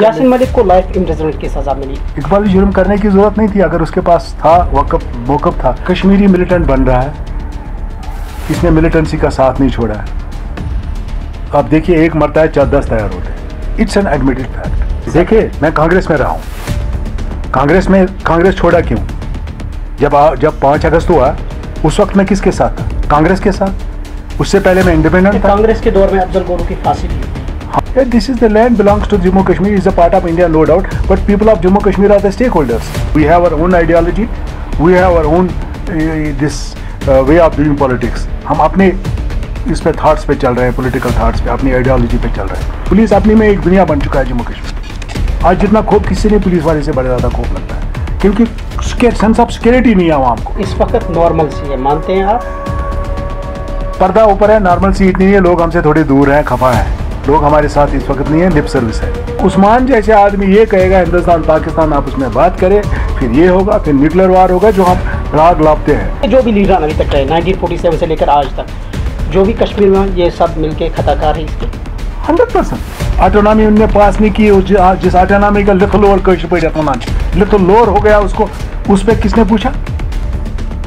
यासीन मलिक को life imprisonment की सजा मिली। इकबाली जुर्म करने की जरूरत नहीं थी, अगर उसके पास था वक़्त था। कश्मीरी मिलिटेंट बन रहा है, इसने मिलिटेंसी का साथ नहीं छोड़ा है। अब देखिए, एक मरता है 4-10 तैयार होते हैं। It's an admitted fact. देखिए, मैं कांग्रेस में रहा हूँ। कांग्रेस छोड़ा क्यों? जब 5 अगस्त हुआ उस वक्त मैं किसके साथ था? कांग्रेस के साथ। उससे पहले मैं इंडिपेंडेंट था। कांग्रेस के दौर में अफजल गुरु की फांसी भी। This is the land belongs to Jammu Kashmir, is a part of India, no doubt. But people of Jammu Kashmir are the stakeholders. We have our own ideology. We have our own way of doing politics. हम अपने इस पे thoughts पे चल रहे हैं, political thoughts पे, अपनी आइडियोलॉजी पे चल रहे हैं। पुलिस अपनी में एक दुनिया बन चुका है जम्मू कश्मीर। आज जितना खौफ किसी ने पुलिस वाले से बड़ा ज़्यादा खौफ लगता है, क्योंकि सेंस ऑफ सिक्योरिटी नहीं है आवाम को। इस वक्त नॉर्मल सी है, मानते हैं आप? पर्दा ऊपर है, नॉर्मल सीट नहीं है। लोग हमसे थोड़े दूर हैं, खफा हैं। लोग हमारे साथ इस वक्त नहीं है, लिप सर्विस है। उस्मान जैसे आदमी ये कहेगा हिंदुस्तान पाकिस्तान आपस में बात करे, फिर ये होगा, फिर न्यूक्लियर वार होगा, जो हम राग लापते हैं। जो भी लीडर अभी तक रहे 1947 से लेकर आज तक, जो भी कश्मीर में ये सब मिलके खताकार है इसके 100%। ऑटोनॉमी उनने पास नहीं की। जिस ऑटोनॉमी का लिथल लोअर लिथल लोअर हो गया, उसको उस पर किसने पूछा?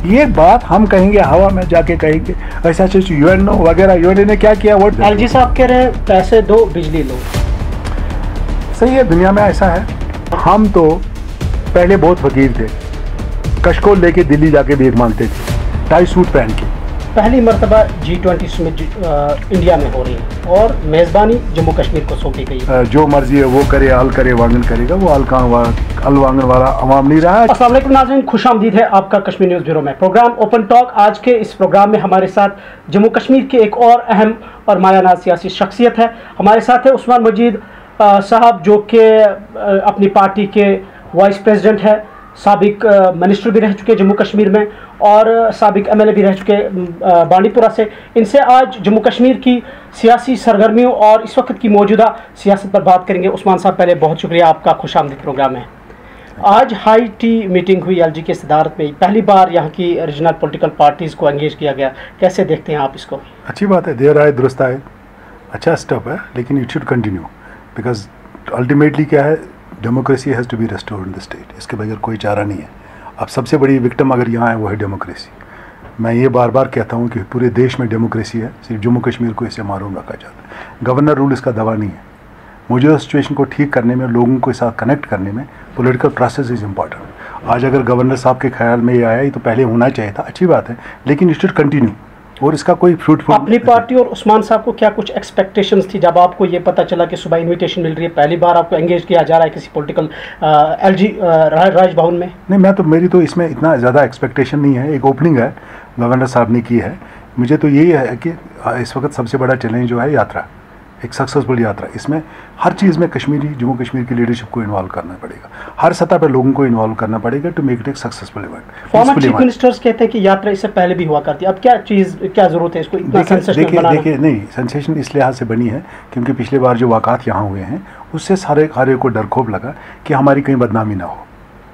ये बात हम कहेंगे, हवा में जाके कहेंगे। ऐसा यूएनओ वगैरह, यूएनओ ने क्या किया? वो एलजी साहब कह रहे हैं पैसे दो बिजली लो। सही है, दुनिया में ऐसा है। हम तो पहले बहुत फकीर थे, कशकोल लेके दिल्ली जाके भीख मांगते थे, टाई सूट पहन के। पहली मरतबा G20 समिट इंडिया में हो रही है और मेज़बानी जम्मू कश्मीर को सौंपी गई है। जो मर्जी है वो करे, हल करे, वांगन करेगा। वो हल वांगन वाला अवाम नहीं रहा है। अस्सलाम वालेकुम नाज़रीन, खुशामदीद है आपका कश्मीर न्यूज़ ब्यूरो में। Programme open talk. आज के इस प्रोग्राम में हमारे साथ जम्मू कश्मीर के एक और अहम और मायानाज सियासी शख्सियत है। हमारे साथ है उस्मान मजीद साहब, जो कि अपनी पार्टी के वाइस प्रेसिडेंट है, साबिक मिनिस्टर भी रह चुके जम्मू कश्मीर में और साबिक एमएलए भी रह चुके बांडीपुरा से। इनसे आज जम्मू कश्मीर की सियासी सरगर्मियों और इस वक्त की मौजूदा सियासत पर बात करेंगे। उस्मान साहब, पहले बहुत शुक्रिया, आपका खुशामदीद प्रोग्राम है। आज हाई टी मीटिंग हुई एलजी की सदारत में। पहली बार यहाँ की रीजनल पॉलिटिकल पार्टीज़ को एंगेज किया गया। कैसे देखते हैं आप इसको? अच्छी बात है, देर आए दुरुस्त आए, अच्छा स्टेप है, लेकिन it should continue. Because ultimately क्या है, democracy has to be restored in the state. इसके बगैर कोई चारा नहीं है। अब सबसे बड़ी विक्टिम अगर यहाँ है वो है डेमोक्रेसी। मैं ये बार बार कहता हूँ कि पूरे देश में डेमोक्रेसी है, सिर्फ जम्मू कश्मीर को इससे मारूम रखा जाता है। गवर्नर रूल इसका दवा नहीं है। मौजूदा सिचुएशन को ठीक करने में, लोगों के साथ कनेक्ट करने में पॉलिटिकल प्रोसेस इज़ इम्पॉर्टेंट। आज अगर गवर्नर साहब के ख्याल में ये आया, ये तो पहले होना चाहिए था, अच्छी बात है, लेकिन इट शुड कंटिन्यू और इसका कोई फ्रूटफुल। अपनी पार्टी और उस्मान साहब को क्या कुछ एक्सपेक्टेशंस थी जब आपको ये पता चला कि सुबह इनविटेशन मिल रही है, पहली बार आपको एंगेज किया जा रहा है किसी पॉलिटिकल एलजी राजभवन में? नहीं, मेरी तो इसमें इतना ज़्यादा एक्सपेक्टेशन नहीं है। एक ओपनिंग है गवर्नर साहब ने की है। मुझे तो यही है कि इस वक्त सबसे बड़ा चैलेंज जो है यात्रा, एक सक्सेसफुल यात्रा। इसमें हर चीज़ में जम्मू कश्मीर की लीडरशिप को इन्वॉल्व करना पड़ेगा, हर सतह पर लोगों को इन्वॉल्व करना पड़ेगा टू मेक इट एक successful event. Former chief ministers कहते हैं कि यात्रा इससे पहले भी हुआ करती है। अब क्या जरूरत है इसको इतना सेंसेशनल बनाने? देखिए, नहीं, सेंसेशन इस लिहाज से बनी है क्योंकि पिछले बार जो वाक़ात यहाँ हुए हैं उससे सारे को डर खौफ लगा कि हमारी कहीं बदनामी ना हो,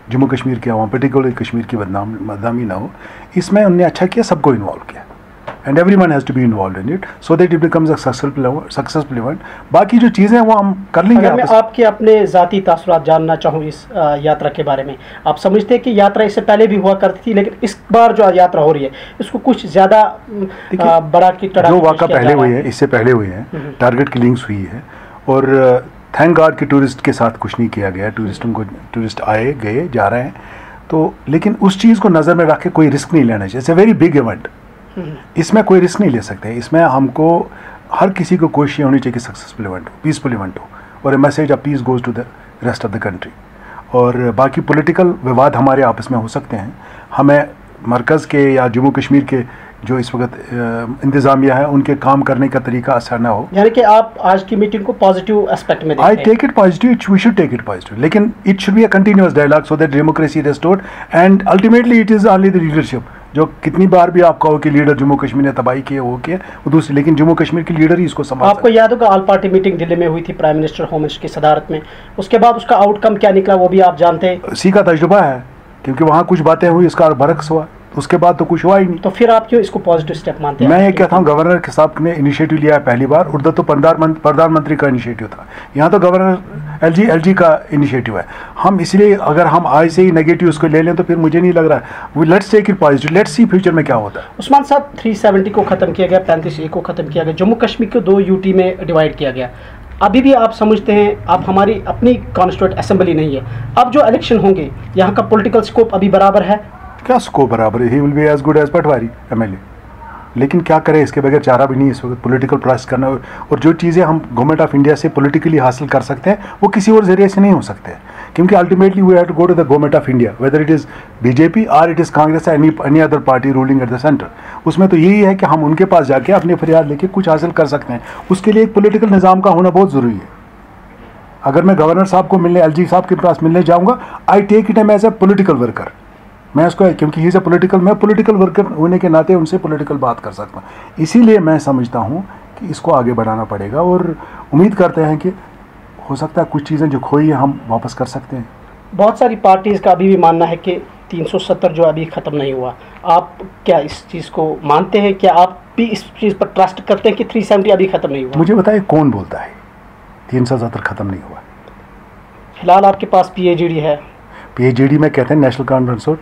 जम्मू कश्मीर के अवाम, पर्टिकुलर कश्मीर की बदनामी ना हो। इसमें उन्होंने अच्छा किया, सबको इन्वॉल्व किया, and everyone has to be involved in it so that it becomes a successful event। बाकी जो चीज़ें हैं वो हम कर लेंगे। अगर मैं आपके अपने ज़ाती तासुरात जानना चाहूँ इस यात्रा के बारे में, आप समझते हैं कि यात्रा इससे पहले भी हुआ करती थी, लेकिन इस बार जो यात्रा हो रही है इसको कुछ ज़्यादा बड़ा की तरह जो वाक़ा पहले हुए हैं, इससे पहले हुए हैं, टारगेट किलिंग्स हुई है और थैंक गॉड कि टूरिस्ट के साथ कुछ नहीं किया गया। टूरिस्ट आए गए जा रहे हैं तो, लेकिन उस चीज़ को नज़र में रख के कोई रिस्क नहीं लेना चाहिए। It's a very big event, इसमें कोई रिस्क नहीं ले सकते। इसमें हमको हर किसी को कोशिश होनी चाहिए कि सक्सेसफुल इवेंट हो, पीसफुल इवेंट हो और a message of peace goes to the rest of the country. और बाकी पॉलिटिकल विवाद हमारे आपस में हो सकते हैं, हमें मरकज़ के या जम्मू कश्मीर के जो इस वक्त इंतज़ामिया है उनके काम करने का तरीका आसान ना हो। यानी कि आप आज की मीटिंग को पॉजिटिव एस्पेक्ट में देखते हैं? I take it positive, we should take it positive, लेकिन it should be a continuous dialogue so that democracy restored and ultimately it is only the leadership. जो कितनी बार भी आप कहो कि लीडर जम्मू कश्मीर ने तबाही की है, वो किया वो दूसरी, लेकिन जम्मू कश्मीर की लीडर ही इसको संभाल। आपको याद होगा ऑल पार्टी मीटिंग दिल्ली में हुई थी प्राइम मिनिस्टर, होम मिनिस्टर की सदारत में, उसके बाद उसका आउटकम क्या निकला वो भी आप जानते हैं। इसी का तजुर्बा है क्योंकि वहाँ कुछ बातें हुई, इसका बरक्स हुआ, उसके बाद तो कुछ हुआ ही नहीं। तो फिर आप क्यों इसको पॉजिटिव स्टेप मानते हैं? मैं ये कहता हूँ गवर्नर के साहब ने इनिशिएटिव लिया है पहली बार, उधर तो प्रधानमंत्री का इनिशिएटिव था, यहाँ तो गवर्नर एलजी का इनिशिएटिव है। हम इसलिए अगर हम आज से ही नेगेटिव उसको ले लें तो फिर मुझे नहीं लग रहा है। Let's take it positive, let's see future में क्या होता है। उस्मान साहब 370 को ख़त्म किया गया, 35A को ख़त्म किया गया, जम्मू कश्मीर को 2 यूटी में डिवाइड किया गया। अभी भी आप समझते हैं आप हमारी अपनी कॉन्स्टिट्यूंट असेंबली नहीं है, अब जो इलेक्शन होंगे यहाँ का पॉलिटिकल स्कोप अभी बराबर है? क्या स्कोप बराबर है? He will be as good as Patwari MLA, लेकिन क्या करें, इसके बगैर चारा भी नहीं इस वक्त। पॉलिटिकल प्रोसेस करना और जो चीज़ें हम गवर्नमेंट ऑफ इंडिया से पॉलिटिकली हासिल कर सकते हैं वो किसी और जरिए से नहीं हो सकते हैं, क्योंकि ultimately we have to go to the government of India, whether it is BJP और it is Congress any other party ruling at the centre. उसमें तो यही है कि हम उनके पास जाके अपनी फरियाद लेके कुछ हासिल कर सकते हैं। उसके लिए एक पॉलिटिकल निज़ाम का होना बहुत ज़रूरी है। अगर मैं गवर्नर साहब को मिलने, एलजी साहब के पास मिलने जाऊँगा, I take it am as a political worker. मैं उसको, क्योंकि ही इज़ अ पॉलिटिकल, मैं पॉलिटिकल वर्कर होने के नाते उनसे पॉलिटिकल बात कर सकता हूँ। इसीलिए मैं समझता हूँ कि इसको आगे बढ़ाना पड़ेगा और उम्मीद करते हैं कि हो सकता है कुछ चीज़ें जो खोई हैं हम वापस कर सकते हैं। बहुत सारी पार्टीज़ का अभी भी मानना है कि 370 जो अभी ख़त्म नहीं हुआ, आप क्या इस चीज़ को मानते हैं? क्या आप भी इस चीज़ पर ट्रस्ट करते हैं कि 370 अभी ख़त्म नहीं हुआ? मुझे बताइए कौन बोलता है 370 ख़त्म नहीं हुआ? फिलहाल आपके पास PAGD है। PAGD में कहते हैं नेशनल कॉन्फ्रेंस और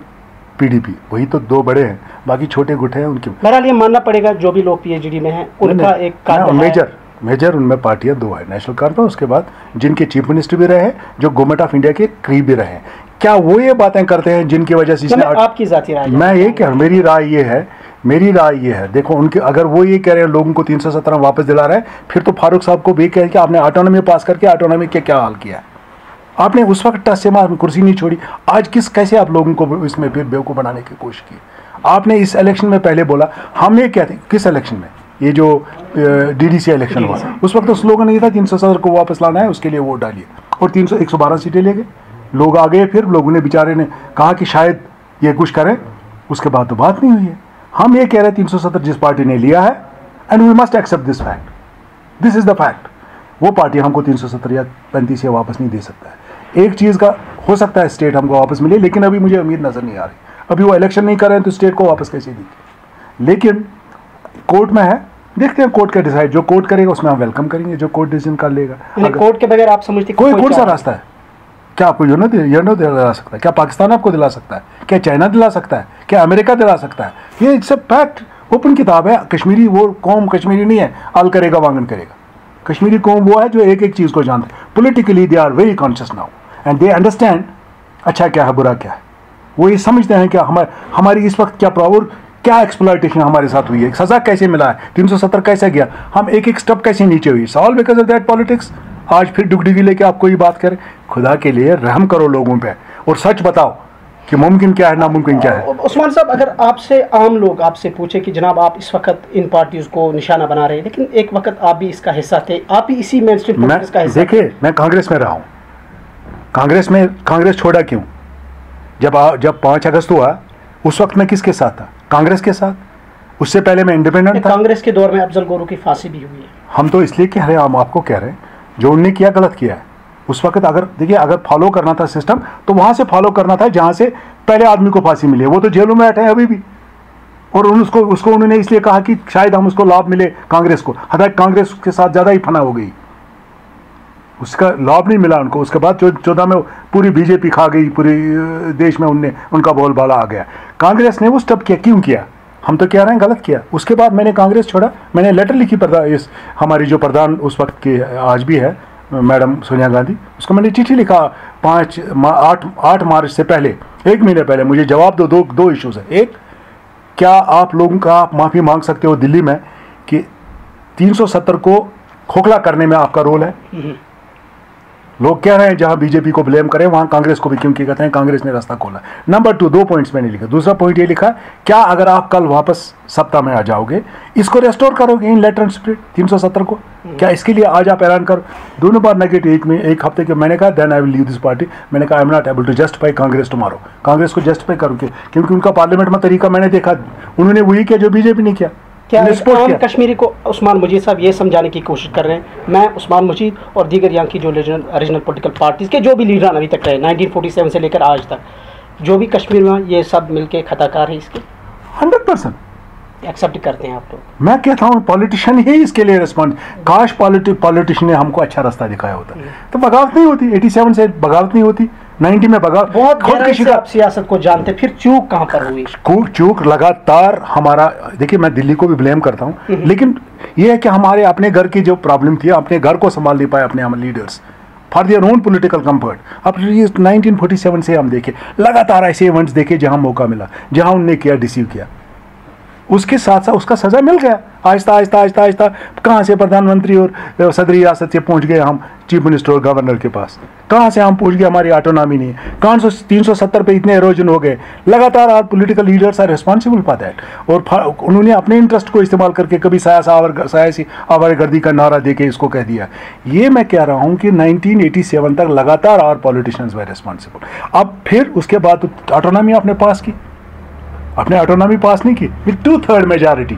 PDP, वही तो 2 बड़े हैं, बाकी छोटे गुट हैं उनके। बहरहाल ये मानना पड़ेगा जो भी लोग PAGD में हैं उनका एक कार्य मेजर उनमें पार्टियां 2 है, नेशनल कॉन्फ्रेंस, उसके बाद जिनके चीफ मिनिस्टर भी रहे, जो गवर्नमेंट ऑफ इंडिया के करीब भी रहे। क्या वो ये बातें करते हैं जिनकी वजह से आपकी जाती राय? मैं ये कह, मेरी राय ये है, देखो उनके, अगर वो ये कह रहे हैं लोगों को 317 वापस दिला रहे हैं, फिर तो फारूक साहब को भी कहें कि आपने ऑटोनॉमी पास करके ऑटोनॉमी के क्या हाल किया है। आपने उस वक्त टस से मार कुर्सी नहीं छोड़ी, आज कैसे आप लोगों को इसमें फिर बेवकूफ़ बनाने की कोशिश की। आपने इस इलेक्शन में पहले बोला, हम ये कहते, किस इलेक्शन में, ये जो DDC इलेक्शन हुआ, उस वक्त तो स्लोगन ये था 370 को वापस लाना है, उसके लिए वोट डालिए, और 112 सीटें ले गए, लोग आ गए। फिर लोगों ने बेचारे ने कहा कि शायद ये कुछ करें, उसके बाद तो बात नहीं हुई है। हम ये कह रहे हैं 370 जिस पार्टी ने लिया है, and we must accept this fact, this is the fact. वो पार्टी हमको 370 या 35 या वापस नहीं दे सकता है। एक चीज़ का हो सकता है स्टेट हमको वापस मिले, लेकिन अभी मुझे उम्मीद नज़र नहीं आ रही। अभी वो इलेक्शन नहीं कर रहे हैं तो स्टेट को वापस कैसे दी? लेकिन कोर्ट में है, देखते हैं कोर्ट का डिसाइड, जो कोर्ट करेगा उसमें हम वेलकम करेंगे, जो कोर्ट डिसीजन कर लेगा। कोर्ट के बगैर आप समझते कोई कौन सा रास्ता है? क्या आपको यूनो दिला सकता है? क्या पाकिस्तान आपको दिला सकता है? क्या चाइना दिला सकता है? क्या अमेरिका दिला सकता है? ये इट्स अ फैक्ट, ओपन किताब है। कश्मीरी, वो कौम कश्मीरी नहीं है अल करेगा वांगन करेगा। कश्मीरी कौम वो है जो एक एक चीज़ को जानते हैं। Politically they are very conscious now and they understand अच्छा क्या है, बुरा क्या है। वो ये समझते हैं कि हमारी इस वक्त क्या प्रॉब्लम, क्या एक्सप्लॉयटेशन हमारे साथ हुई है, सज़ा कैसे मिला है, 370 कैसे गया, हम एक एक स्टेप कैसे नीचे हुई, all because of that politics. आज फिर डुगडुगी लेके आप कोई बात करें, खुदा के लिए रहम करो लोगों पे और सच बताओ कि मुमकिन क्या है, नामुमकिन क्या है। उस्मान साहब, अगर आपसे आम लोग आपसे पूछे कि जनाब आप इस वक्त इन पार्टियों को निशाना बना रहे हैं, लेकिन एक वक्त आप भी इसका हिस्सा थे, आप भी इसी मेन स्ट्रीम पॉलिटिक्स का हिस्सा। देखिए, मैं कांग्रेस में रहा हूँ। कांग्रेस छोड़ा क्यों? जब 5 अगस्त हुआ उस वक्त मैं किसके साथ था? कांग्रेस के साथ। उससे पहले मैं इंडिपेंडेंट था। कांग्रेस के दौर में अफजल गोरू की फांसी भी हुई है। हम तो इसलिए कह रहे हैं, हम आपको कह रहे हैं जो उनने किया गलत किया है। उस वक्त अगर देखिए, अगर फॉलो करना था सिस्टम तो वहाँ से फॉलो करना था जहाँ से पहले आदमी को फांसी मिली है। वो तो जेलों में बैठे हैं अभी भी, और उसको उन्होंने इसलिए कहा कि शायद हम उसको लाभ मिले कांग्रेस को। हालांकि कांग्रेस के साथ ज़्यादा ही फना हो गई, उसका लाभ नहीं मिला उनको। उसके बाद 14 में पूरी बीजेपी खा गई, पूरे देश में उनका बोलबाला आ गया। कांग्रेस ने वो स्टेप किया, क्यों किया? हम तो कह रहे हैं गलत किया। उसके बाद मैंने कांग्रेस छोड़ा, मैंने लेटर लिखी इस हमारी जो प्रधान उस वक्त की आज भी है मैडम सोनिया गांधी, उसको मैंने चिट्ठी लिखा 8 मार्च से पहले, 1 महीने पहले, मुझे जवाब दो। दो इश्यूज़ है। एक, क्या आप लोगों का आप माफ़ी मांग सकते हो दिल्ली में कि 370 को खोखला करने में आपका रोल है? लोग कह रहे हैं जहां बीजेपी को ब्लेम करें वहां कांग्रेस को भी, क्योंकि कहते हैं कांग्रेस ने रास्ता खोला। नंबर 2, 2 पॉइंट्स मैंने लिखा। दूसरा पॉइंट ये लिखा, क्या अगर आप कल वापस सत्ता में आ जाओगे, इसको रेस्टोर करोगे इन लेटर एंड स्पिरिट 370 को? क्या इसके लिए आज आप ऐलान करो? दोनों बार नेगेटिव एक हफ्ते के मैंने कहा then I will leave this party. मैंने कहा I am not able to justify Congress tomorrow. Congress को जस्टिफाई करोगे क्योंकि उनका पार्लियामेंट में तरीका मैंने देखा, उन्होंने वही किया जो बीजेपी ने किया। क्या आम कश्मीरी को उस्मान मजीद साहब ये समझाने की कोशिश कर रहे हैं, मैं उस्मान मजीद और दीगर यहाँ की जो रीजनल पॉलिटिकल पार्टीज़ के जो भी लीडर अभी तक रहे 1947 से लेकर आज तक, जो भी कश्मीर में ये सब मिलके खताकार है इसके? 100% एक्सेप्ट करते हैं आप तो? मैं कहता हूँ पॉलिटिशियन ही इसके लिए रिस्पॉन्ड, काश पॉलिटिशियन ने हमको अच्छा रास्ता दिखाया होता, तो बगावत नहीं होती, 87 से बगावत नहीं होती, 90 में बगावत। बहुत गहराई से आप सियासत को जानते, फिर चूक कहाँ पर हुई? चूक लगातार हमारा, देखिए मैं दिल्ली को भी ब्लेम करता हूँ, लेकिन ये है कि हमारे अपने घर की जो प्रॉब्लम थी, अपने घर को संभाल नहीं पाए अपने हम leaders for their own political comfort. अब 1947 से हम देखे लगातार ऐसे इवेंट्स देखे जहाँ मौका मिला, जहाँ उनने किया, डिसीव किया, उसके साथ साथ उसका सजा मिल गया। आहिस्ता आहिस्ता आहिस्ता आहिस्ता कहाँ से प्रधानमंत्री और सदरी रियासत से पहुँच गए हम चीफ मिनिस्टर और गवर्नर के पास, कहाँ से हम पहुँच गए, हमारी ऑटोनॉमी नहीं है, कहाँ से 370 पे इतने एरोजन हो गए। लगातार our political leaders are responsible for that, और उन्होंने अपने इंटरेस्ट को इस्तेमाल करके कभी सायासी आवारगर्दी का नारा दे के इसको कह दिया। ये मैं कह रहा हूँ कि 1987 तक लगातार आर पॉलिटिशियंस वर रिस्पॉन्सिबल। अब फिर उसके बाद ऑटोनॉमी आपने पास की, अपने ऑटोनॉमी पास नहीं की विद 2/3 मेजॉरिटी।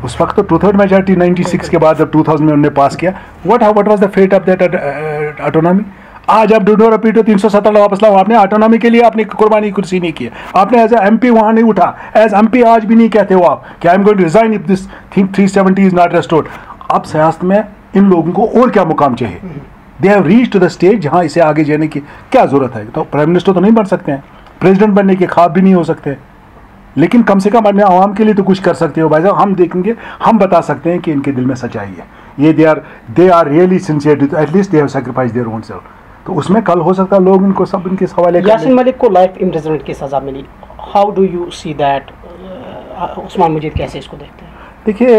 उस वक्त तो 2/3 मेजॉरिटी 96 के बाद जब 2000 में उन्होंने पास किया, what was the fate of that autonomy? आज आप ढूंढो रपीटो 370 वापस लाओ, आपने ऑटोनॉमी के लिए आपने कुर्बानी कुर्सी नहीं की, आपने एज एमपी वहां नहीं उठा, एज एमपी आज भी नहीं कहते हो आप कि I am going to resign if this thing 370 is not restored. अब सियासत में इन लोगों को और क्या मुकाम चाहिए? They have reached to the stage जहां इसे आगे जाने की क्या जरूरत है। तो प्राइम मिनिस्टर तो नहीं बन सकते हैं, प्रेसिडेंट बनने के ख्वाब भी नहीं हो सकते, लेकिन कम से कम अपने आवाम के लिए तो कुछ कर सकते हो भाई साहब। हम देखेंगे, हम बता सकते हैं कि इनके दिल में सच्चाई है, ये they are really sincere, at least they have sacrifice their own self. तो उसमें कल हो सकता है लोग इनको सब इनके हवाले। यासीन मलिक को लाइफ इम्प्रिजनमेंट की सज़ा मिली, how do you see that? Usman Majeed कैसे इसको देखते हैं? देखिए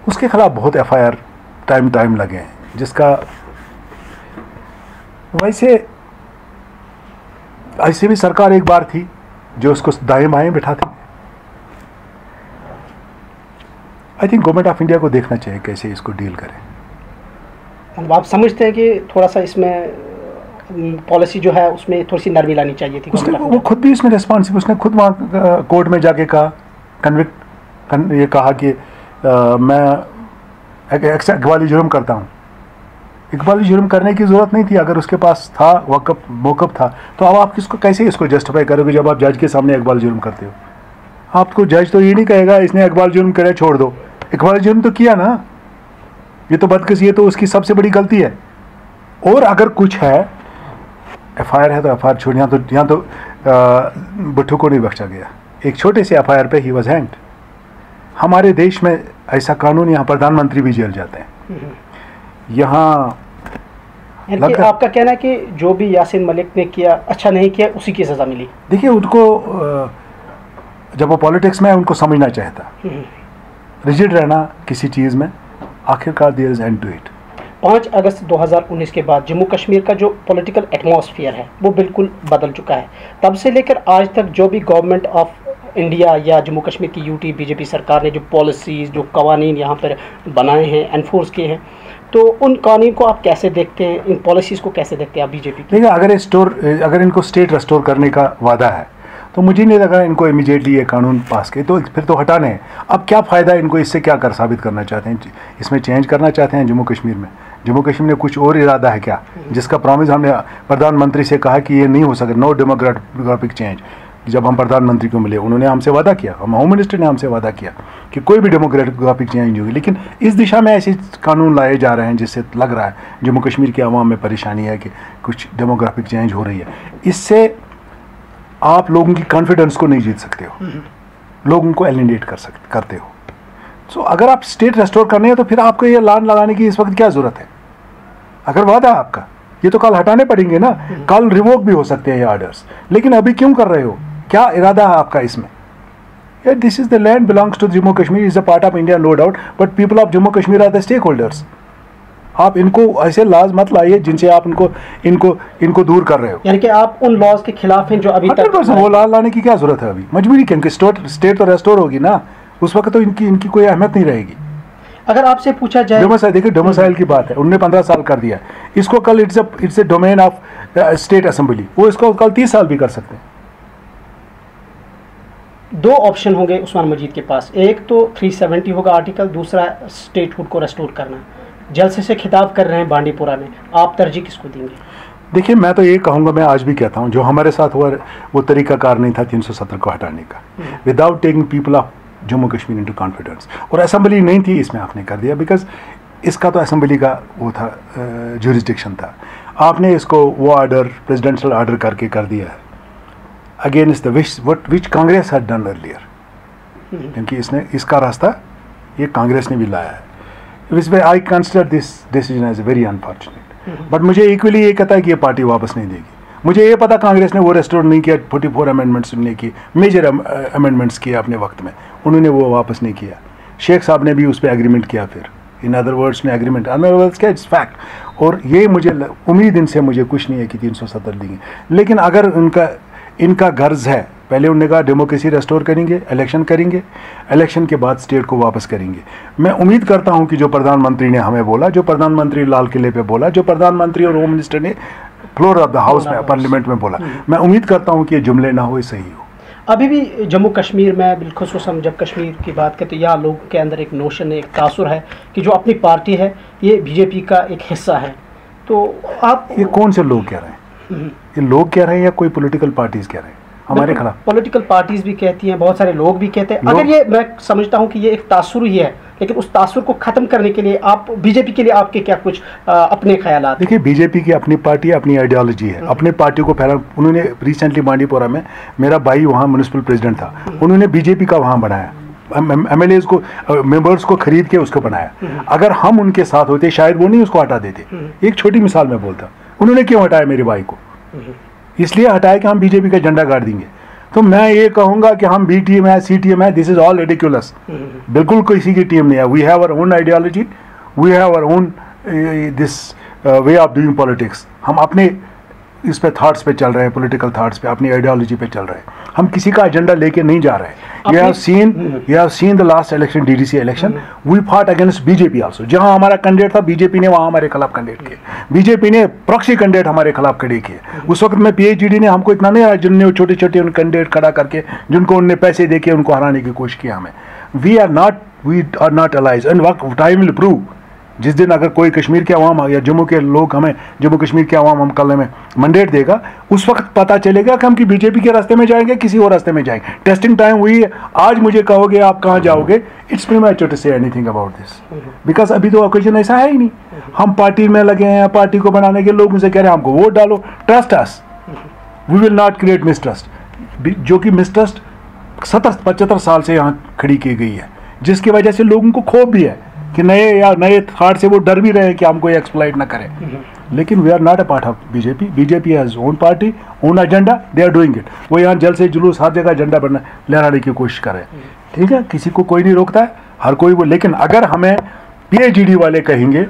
उसके खिलाफ बहुत FIR टाइम लगे हैं, जिसका वैसे ऐसे भी सरकार एक बार थी जो उसको दाएं बाएं बिठाती। I think government of India को देखना चाहिए कैसे इसको डील करें। आप समझते हैं कि थोड़ा सा इसमें पॉलिसी जो है उसमें थोड़ी सी नरमी लानी चाहिए थी? वो खुद भी इसमें रिस्पॉन्सिबल, उसने खुद वहाँ कोर्ट में जाके कहा ये कहा कि मैं इकबाली जुर्म करता हूँ। इकबाली जुर्म करने की ज़रूरत नहीं थी, अगर उसके पास था मौक़िफ़ था तो अब आप किसको कैसे इसको जस्टिफाई करोगे जब आप जज के सामने इकबाल जुर्म करते हो? आपको जज तो ये नहीं कहेगा इसने इकबाल जुर्म करे छोड़ दो, इकबाल जुर्म तो किया ना, ये तो बदकिस्मती, ये तो उसकी सबसे बड़ी गलती है। और अगर कुछ है FIR है तो FIR छोड़, यहाँ तो भुट्टो को नहीं बख्शा गया, एक छोटे से FIR पे ही वॉज हैंग्ड। हमारे देश में ऐसा कानून, यहाँ प्रधानमंत्री भी जेल जाते हैं। यहाँ आपका कहना है कि जो भी यासीन मलिक ने किया अच्छा नहीं किया, उसी की सज़ा मिली? देखिए उनको जब वो पॉलिटिक्स में है उनको समझना चाहता, रिजिड रहना किसी चीज़ में, आखिरकार there is end to it. 5 अगस्त 2019 के बाद जम्मू कश्मीर का जो पॉलिटिकल एटमॉस्फेयर है वो बिल्कुल बदल चुका है। तब से लेकर आज तक जो भी गवर्नमेंट ऑफ इंडिया या जम्मू कश्मीर की UT BJP सरकार ने जो पॉलिसीज़, जो कवानीन यहाँ पर बनाए हैं, एनफोर्स किए हैं, तो उन कानून को आप कैसे देखते हैं, इन पॉलिसीज़ को कैसे देखते हैं आप BJP की? देखिए अगर इनको स्टेट रेस्टोर करने का वादा है तो मुझे नहीं लगा इनको इमीडिएटली ये कानून पास किए, तो फिर तो हटाने हैं। अब क्या फ़ायदा इनको, इससे क्या कर साबित करना चाहते हैं? इसमें चेंज करना चाहते हैं जम्मू कश्मीर में? जम्मू कश्मीर में कुछ और इरादा है क्या, जिसका प्रॉमिस हमने प्रधानमंत्री से कहा कि ये नहीं हो सके, नो डेमोग्राफिक चेंज। जब हम प्रधानमंत्री को मिले उन्होंने हमसे वादा किया, हम होम मिनिस्टर ने हमसे वादा किया कि कोई भी डेमोग्राफिक चेंज नहीं होगी, लेकिन इस दिशा में ऐसे कानून लाए जा रहे हैं जिससे लग रहा है जम्मू कश्मीर के अवाम में परेशानी है कि कुछ डेमोग्राफिक चेंज हो रही है। इससे आप लोगों की कॉन्फिडेंस को नहीं जीत सकते हो, लोगों को एलिनेट करते हो। सो अगर आप स्टेट रेस्टोर करने हैं तो फिर आपको ये लान लगाने की इस वक्त क्या ज़रूरत है? अगर वादा है आपका, ये तो कल हटाने पड़ेंगे ना, कल रिवोक भी हो सकते हैं ये ऑर्डर्स, लेकिन अभी क्यों कर रहे हो? क्या इरादा है आपका इसमें? यार this is the land belongs to Jammu Kashmir, is a part of India no doubt, but people of Jammu Kashmir are the stakeholders. आप इनको ऐसे लॉज मत लाइए जिनसे आप इनको दूर कर रहे हो। यानी कि आप उन लॉज के खिलाफ हैं जो अभी तक। वो लॉ लाने की क्या जरूरत है? अभी मजबूरी क्योंकि स्टेट तो रेस्टोर होगी ना, उस वक्त तो इनकी कोई अहमियत नहीं रहेगी। अगर आपसे पूछा जाए, डोमिसाइल, देखिए डोमिसाइल की बात है, उन्होंने 15 साल कर दिया, इसको कल it's a domain of state assembly, वो इसको कल 30 साल भी कर सकते हैं। 2 ऑप्शन होंगे उस्मान मजीद के पास, एक तो 370 होगा आर्टिकल, दूसरा स्टेटहुड को रेस्टोर करना। जलसे से खिताब कर रहे हैं बांडीपुरा में, आप तरजीह किसको देंगे? देखिए, मैं तो ये कहूँगा, मैं आज भी कहता हूँ, जो हमारे साथ हुआ वो तरीकाकार नहीं था 370 को हटाने का, without taking people of Jammu Kashmir into confidence. और असेंबली नहीं थी, इसमें आपने कर दिया, बिकॉज इसका तो असेंबली का वो था, जुरिस्डिक्शन था। आपने इसको वो ऑर्डर, प्रेसिडेंशियल ऑर्डर करके कर दिया है against the which Congress had done earlier, क्योंकि इसका रास्ता ये कांग्रेस ने भी लाया है। Which way I consider this decision as very unfortunate. But मुझे इक्वली ये कहता है कि ये पार्टी वापस नहीं देगी। मुझे ये पता कांग्रेस ने वो रेस्टोर नहीं किया, 44 अमेंडमेंट्स उन्होंने किए, मेजर अमेंडमेंट्स किए अपने वक्त में, उन्होंने वो वापस नहीं किया। शेख साहब ने भी उस पर एग्रीमेंट किया, फिर इन अदर वर्ड्स ने एग्रीमेंट, अदर वर्ड्स क्या, इट्स फैक्ट। और ये मुझे उम्मीद इनसे मुझे कुछ नहीं है कि 370 देंगे, लेकिन अगर इनका गर्ज है, पहले उन्होंने कहा डेमोक्रेसी रेस्टोर करेंगे, इलेक्शन के बाद स्टेट को वापस करेंगे। मैं उम्मीद करता हूं कि जो प्रधानमंत्री ने हमें बोला, जो प्रधानमंत्री लाल किले पे बोला, जो प्रधानमंत्री और होम मिनिस्टर ने फ्लोर ऑफ द हाउस में, पार्लियामेंट में बोला, मैं उम्मीद करता हूं कि ये जुमले ना हो, सही हो। अभी भी जम्मू कश्मीर में बिलखुसूस हम जब कश्मीर की बात करते हैं, यहाँ लोगों के अंदर एक नोशन है, एक तासुर है कि जो अपनी पार्टी है ये बीजेपी का एक हिस्सा है। तो आप ये कौन से लोग कह रहे हैं? ये लोग कह रहे हैं या कोई पॉलिटिकल पार्टीज कह रहे हैं हमारे खिलाफ? पॉलिटिकल पार्टीज भी कहती हैं, बहुत सारे लोग भी कहते हैं। अगर ये, मैं समझता हूँ कि ये एक तासुर ही है, लेकिन उस तासुर को खत्म करने के लिए आप, बीजेपी के लिए आपके क्या कुछ अपने ख्यालात? देखिए, बीजेपी की अपनी पार्टी, अपनी आइडियोलॉजी है, अपने पार्टी को फैला। उन्होंने रिसेंटली बांडीपोरा में, मेरा भाई वहाँ म्यूनिसिपल प्रेसिडेंट था, उन्होंने बीजेपी का वहाँ बनाया, MLAs को, मेंबर्स को खरीद के उसको बनाया। अगर हम उनके साथ होते शायद वो नहीं उसको हटा देते। एक छोटी मिसाल में बोलता, उन्होंने क्यों हटाया मेरे भाई को? इसलिए हटाया कि हम बीजेपी का झंडा गाड़ देंगे। तो मैं ये कहूंगा कि हम बी टीम है, सी टीम है, दिस इज ऑल रिडिकुलस। बिल्कुल किसी की टीम नहीं है। We have our own ideology, we have our own this way of doing politics. हम अपने इस पे थॉट्स पे चल रहे हैं, पॉलिटिकल थॉट्स पे, अपनी आइडियोलॉजी पे चल रहे हैं। हम किसी का एजेंडा लेके नहीं जा रहे हैं। You have seen the last election, DDC election. We fought against BJP also. जहां हमारा कैंडिडेट था बीजेपी ने वहां हमारे खिलाफ कैंडिडेट किए, बीजेपी ने प्रॉक्सी कैंडिडेट हमारे खिलाफ खड़े किए। उस वक्त में PhD ने हमको इतना नहीं आया, जिनने छोटे छोटे उन कैंडिडेट खड़ा करके, जिनको उनने पैसे देके उनको हराने की कोशिश किया हमें। We are not allies, and time will prove। जिस दिन अगर कोई कश्मीर के अवाम या जम्मू के लोग हमें, जम्मू कश्मीर के अवाम हम कल हमें मैंडेट देगा, उस वक्त पता चलेगा कि हम कि बीजेपी के रास्ते में जाएंगे, किसी और रास्ते में जाएंगे। टेस्टिंग टाइम हुई है। आज मुझे कहोगे आप कहाँ जाओगे, it's premature to say anything about this, because अभी तो ओकेजन ऐसा है ही नहीं। हम पार्टी में लगे हैं, पार्टी को बनाने के लोग मुझसे कह रहे हैं हमको वोट डालो, trust us, we will not create mistrust. जो कि मिसट्रस्ट 75 साल से यहाँ खड़ी की गई है, जिसकी वजह से लोगों को खौफ भी है कि नए थाट से वो डर भी रहे हैं कि हम कोई एक्सप्लॉइट ना करें। लेकिन we are not a part of BJP. BJP has own party, own agenda, they are doing it. वो यहाँ जल से जुलूस हर जगह एजेंडा बनना लहराने की कोशिश कर रहे हैं। ठीक है, किसी को कोई नहीं रोकता है, हर कोई वो। लेकिन अगर हमें PAGD वाले कहेंगे,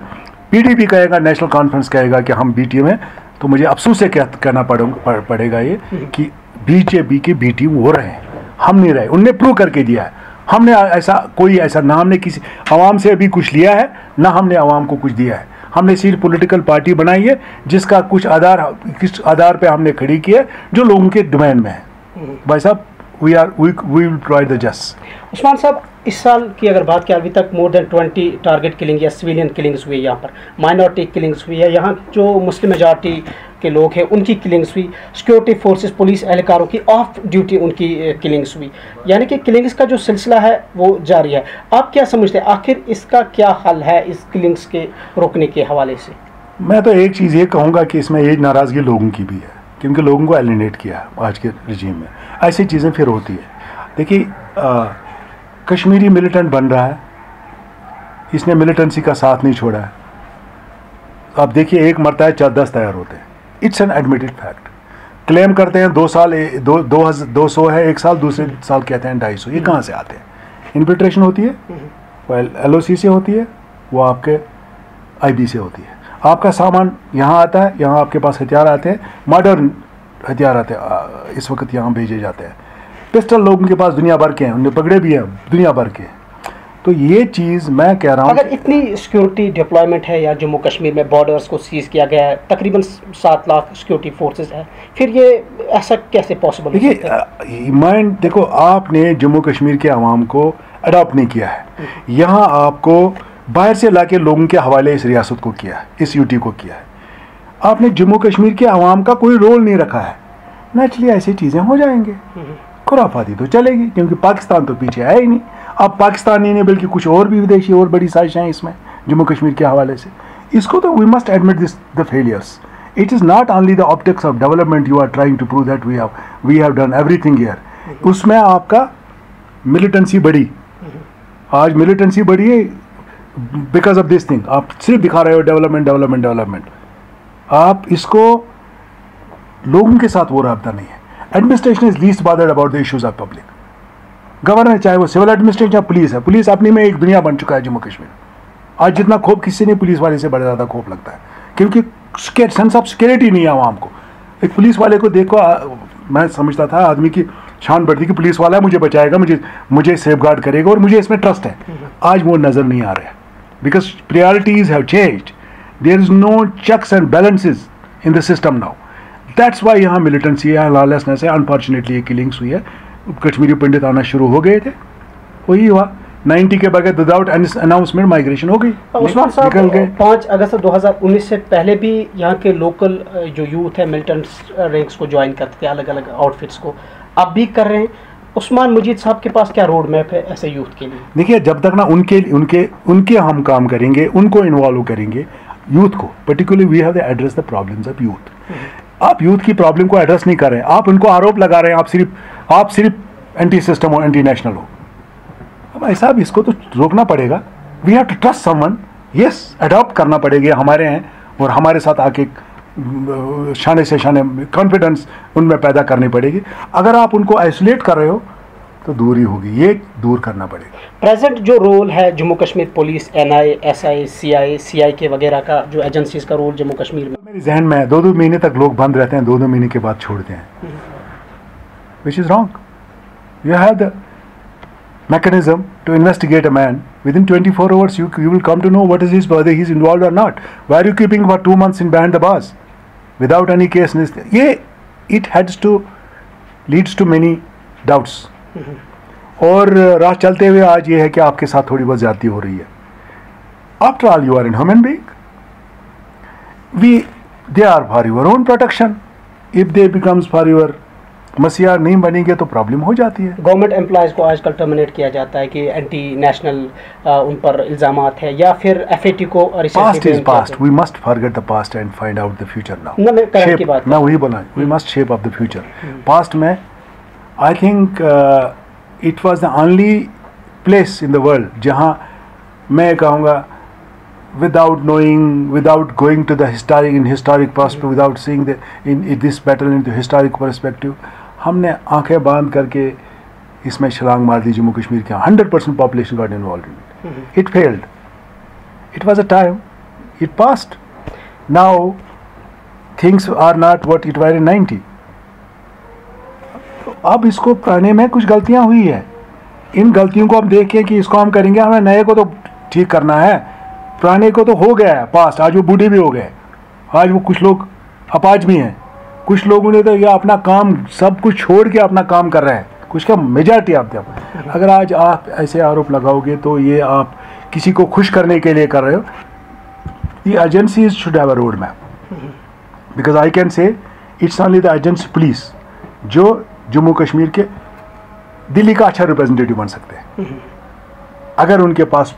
PDP कहेगा, नेशनल कॉन्फ्रेंस कहेगा कि हम बी टीम है, तो मुझे अफसोस से कहना पड़ेगा ये कि बीजेपी के बी टीम हो रहे हैं, हम नहीं रहे। उनने प्रूव करके दिया है। हमने ऐसा ना हमने किसी आवाम से अभी कुछ लिया है, ना हमने आवाम को कुछ दिया है। हमने सिर्फ पॉलिटिकल पार्टी बनाई है जिसका किस आधार पे हमने खड़ी की है, जो लोगों के डोमेन में है। भाई साहब, we will provide the just. Usman sahab, इस साल की अगर बात करें, अभी तक मोर देन 20 टारगेट किलिंग या सिविलियन किलिंग्स हुई, यहाँ पर माइनॉरिटी किलिंग्स हुई है, यहाँ जो मुस्लिम मेजॉरिटी के लोग हैं उनकी किलिंग्स हुई, सिक्योरिटी फोर्सेस, पुलिस एहलकारों की ऑफ ड्यूटी उनकी किलिंग्स हुई। यानी कि किलिंग्स का जो सिलसिला है वो जारी है। आप क्या समझते हैं, आखिर इसका क्या हल है इस किलिंग्स के रोकने के हवाले से? मैं तो एक चीज़ ये कहूँगा कि इसमें एक नाराज़गी लोगों की भी है, क्योंकि लोगों को एलिनेट किया है आज के रजीम में। ऐसी चीज़ें फिर होती है। देखिए, कश्मीरी मिलिटेंट बन रहा है, इसने मिलिटेंसी का साथ नहीं छोड़ा है। आप देखिए, एक मरता है 10 तैयार होते हैं। It's an admitted fact. Claim करते हैं 2 साल 200 है, एक साल, दूसरे साल कहते हैं 250। ये कहाँ से आते हैं? इन्फिल्ट्रेशन होती है, LOC से होती है, वो आपके IB से होती है। आपका सामान यहाँ आता है, यहाँ आपके पास हथियार आते हैं, मॉडर्न हथियार आते हैं, इस वक्त यहाँ भेजे जाते हैं। पिस्टल लोगों के पास दुनिया भर के हैं, उनके पगड़े भी हैं दुनिया भर के। तो ये चीज़ मैं कह रहा हूँ, अगर इतनी सिक्योरिटी डिप्लॉयमेंट है या जम्मू कश्मीर में बॉर्डर्स को सीज किया गया है, तकरीबन 7 लाख सिक्योरिटी फोर्सेस है, फिर ये ऐसा कैसे पॉसिबल? देखिए, माइंड देखो, आपने जम्मू कश्मीर के अवाम को अडॉप्ट नहीं किया है। यहाँ आपको बाहर से लाके लोगों के हवाले इस रियासत को किया है, इस UT को किया है। आपने जम्मू कश्मीर के अवाम का कोई रोल नहीं रखा है, नेचुरली ऐसी चीज़ें हो जाएंगे, खुराफाती तो चलेगी, क्योंकि पाकिस्तान तो पीछे है ही नहीं। अब पाकिस्तान ही नहीं बल्कि कुछ और भी विदेशी और बड़ी साजिशें हैं इसमें जम्मू कश्मीर के हवाले से। इसको तो we must admit this the failures. It is not only the optics of development you are trying to prove that we have done everything here. उसमें आपका मिलिटेंसी बढ़ी, आज मिलिटेंसी बढ़ी है बिकॉज ऑफ दिस थिंग। आप सिर्फ दिखा रहे हो डेवलपमेंट डेवलपमेंट डेवलपमेंट, आप इसको लोगों के साथ वो रब्ता नहीं है। Administration is least bothered about the issues of public. Governor चाहे वो सिविल एडमिनिस्ट्रेशन या पुलिस है, पुलिस अपनी में एक दुनिया बन चुका है जम्मू कश्मीर। आज जितना खौफ किसी नहीं, पुलिस वाले से बड़ा ज़्यादा खौफ लगता है, क्योंकि सेंस ऑफ सिक्योरिटी नहीं है आवाम को। एक पुलिस वाले को देखो, मैं समझता था आदमी की शान बढ़ती कि पुलिस वाला है, मुझे बचाएगा, मुझे सेफ गार्ड करेगा और मुझे इसमें ट्रस्ट है। आज वो नज़र नहीं आ रहा है, because priorities have changed. There is no checks and balances in the system now. That's why यहाँ मिलिटेंसी है, लॉलेसनेस है। अनफॉर्चुनेटली ये किलिंग्स हुई है, कश्मीरी पंडित आना शुरू हो गए थे, वही हुआ 90 के बगैर विदाउट अनाउंसमेंट माइग्रेशन हो गई। उस्मान साहब 5 अगस्त 2019 से पहले भी यहाँ के लोकल जो यूथ है मिलिटेंट रैंक्स को ज्वाइन करते थे, अलग अलग आउटफिट्स को, अब भी कर रहे हैं। उस्मान मजीद साहब के पास क्या रोड मैप है ऐसे यूथ के लिए? देखिए, जब तक ना उनके हम काम करेंगे, उनको इन्वॉल्व करेंगे, यूथ को particularly we have to address the problems of youth. आप यूथ की प्रॉब्लम को एड्रेस नहीं कर रहे हैं, आप उनको आरोप लगा रहे हैं आप सिर्फ एंटी सिस्टम हो, एंटी नेशनल हो। अब भाई साहब, इसको तो रोकना पड़ेगा। We have to trust someone, yes, adopt करना पड़ेगा, हमारे हैं और हमारे साथ आके शाने से शाने कॉन्फिडेंस उनमें पैदा करनी पड़ेगी। अगर आप उनको आइसोलेट कर रहे हो तो दूरी होगी, ये दूर करना पड़ेगा। प्रेजेंट जो रोल है Jammu Kashmir police, NI, SI, CI, CIK वगैरह का, जो एजेंसीज का रोल जम्मू कश्मीर में, मेरे जहन में है 2-2 महीने तक लोग बंद रहते हैं, 2-2 महीने के बाद छोड़ते हैं, which is wrong. You have the mechanism to investigate a man within 24 hours. You will come to know what is his, whether he is involved or not. Why are you keeping for 2 months in behind the bars without any case? It leads to many doubts. और राह चलते हुए आज ये है कि आपके साथ थोड़ी बहुत ज्यादती हो रही है। After all, you are a human being. They are for your own protection. If they becomes for your मसीहा नहीं बनेंगे तो प्रॉब्लम हो जाती है। गवर्नमेंट एम्प्लॉयज़ को आजकल टर्मिनेट किया जाता है कि एंटी नेशनल उन पर इल्ज़ामात है, या फिर FAT को past is past, we must forget the past and find out the future now. मैं वही बोला, we must shape of the future. Past में I think it was the only place in the world जहाँ मैं कहूँगा without knowing, without going to the historic perspective, without seeing this battle into historic perspective, हमने आंखें बांध करके इसमें छलांग मार दी जम्मू कश्मीर के। 100% population got involved in it. It failed. It was a time. It passed. Now things are not what it were in 90. अब इसको पुराने में कुछ गलतियां हुई है, इन गलतियों को हम देखें कि इसको हम करेंगे, हमें नए को तो ठीक करना है, पुराने को तो हो गया है पास्ट। आज वो बूढ़े भी हो गए, आज वो कुछ लोग अपाज भी हैं, कुछ लोगों ने तो ये अपना काम सब कुछ छोड़ के अपना काम कर रहे हैं, कुछ का मेजॉरिटी आप दे। अगर आज आप ऐसे आरोप लगाओगे तो ये आप किसी को खुश करने के लिए कर रहे हो। The agencies should have a road map, because I can say it's only the agency police जो जम्मू कश्मीर के दिल्ली का अच्छा रिप्रेजेंटेटिव बन सकते हैं, अगर उनके पास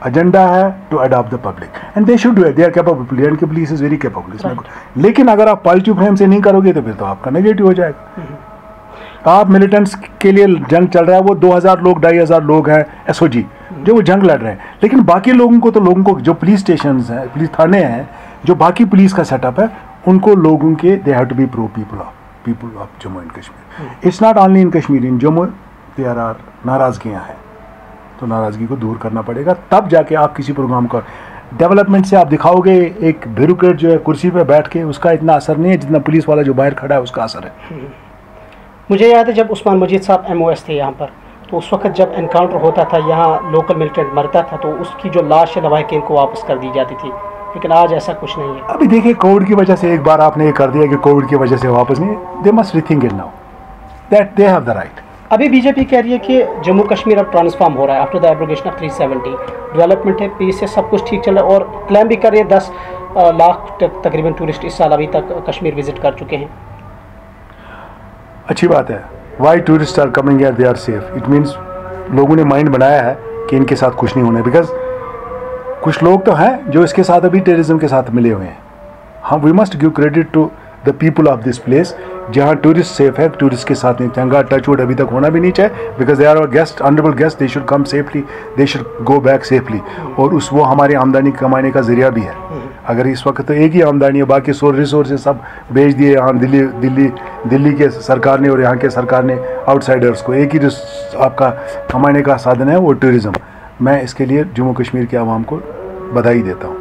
एजेंडा है to adopt the public, and they should do it, they are capable, and police is very capable इसमें। लेकिन अगर आप पॉजिटिव फ्रेम से नहीं करोगे तो फिर तो आपका नेगेटिव हो जाएगा। आप मिलिटेंट्स के लिए जंग चल रहा है, वो 2000 लोग 2500 लोग हैं SOG जो वो जंग लड़ रहे हैं, लेकिन बाकी लोगों को जो पुलिस स्टेशन हैं, पुलिस थाने हैं, जो बाकी पुलिस का सेटअप है, उनको लोगों के they have to be pro people of Jammu and Kashmir. It's not only in Kashmir, in Jammu there are नाराजगियाँ हैं, तो नाराज़गी को दूर करना पड़ेगा, तब जाके आप किसी प्रोग्राम को डेवलपमेंट से आप दिखाओगे। एक ब्यूरोक्रेट जो है कुर्सी पे बैठ के, उसका इतना असर नहीं है जितना पुलिस वाला जो बाहर खड़ा है उसका असर है। मुझे याद है जब उस्मान मजीद साहब MOS थे यहाँ पर, तो उस वक्त जब एनकाउंटर होता था, यहाँ लोकल मिलिटेंट मरता था तो उसकी जो लाश है लवाहिकीन को वापस कर दी जाती थी, लेकिन आज ऐसा कुछ नहीं है। अभी देखिए, कोविड की वजह से एक बार आपने ये कर दिया कि कोविड की वजह से वापस नहीं, they must rethink it now that they have the right. अभी बीजेपी कह रही है कि जम्मू कश्मीर अब ट्रांसफॉर्म हो रहा है after the abrogation of 370, development है, पीस है, सब कुछ ठीक चल रहा है, और क्लेम भी कर रही है 10 लाख तकरीबन टूरिस्ट इस साल अभी तक कश्मीर विजिट कर चुके हैं। अच्छी बात है। Why tourist are coming here, they are safe. It means लोगों ने माइंड बनाया है कि इनके साथ कुछ नहीं होना, बिकॉज कुछ लोग तो हैं जो इसके साथ अभी टेररिज्म के साथ मिले हुए हैं। हाँ, we must give credit to the people of this place, जहाँ टूरिस्ट सेफ है, टूरिस्ट के साथ नहीं। चंगा टचवुड अभी तक होना भी नहीं चाहिए, because they are our guest, honourable guest, they should come safely, they should go back safely. और वो हमारी आमदनी कमाने का जरिया भी है। अगर इस वक्त तो एक ही आमदनी है, बाकी रिसोर्सेज सब भेज दिए यहाँ दिल्ली के सरकार ने, और यहाँ के सरकार ने आउटसाइडर्स को। एक ही आपका कमाने का साधन है, वो टूरिज़्म। मैं इसके लिए जम्मू कश्मीर के आवाम को बधाई देता हूँ,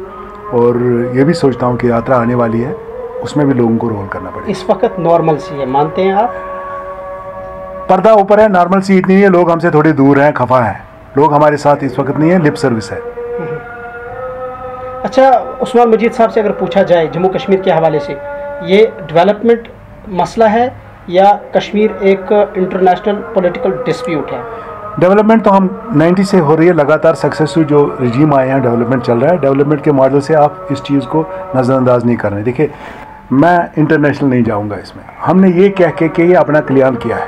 और ये भी सोचता हूँ कि यात्रा आने वाली है, उसमें भी लोगों को रोल करना पड़ेगा। इस वक्त नॉर्मल सी है, मानते हैं आप? पर्दा ऊपर है, नॉर्मल सी इतनी नहीं है, लोग हमसे थोड़े दूर हैं, खफा हैं। लोग हमारे साथ इस वक्त नहीं है, लिप सर्विस है। अच्छा, उस्मान मजीद साहब से अगर पूछा जाए जम्मू कश्मीर के हवाले से, ये डेवलपमेंट मसला है या कश्मीर एक इंटरनेशनल पॉलिटिकल डिस्प्यूट है? डेवलपमेंट तो हम 90 से हो रही है लगातार, सक्सेसफुल जो रिजीम आए हैं, डेवलपमेंट चल रहा है। डेवलपमेंट के मॉडल से आप इस चीज़ को नज़रअंदाज नहीं कर रहे। देखिए, मैं इंटरनेशनल नहीं जाऊंगा इसमें। हमने ये कह के ये अपना कल्याण किया है,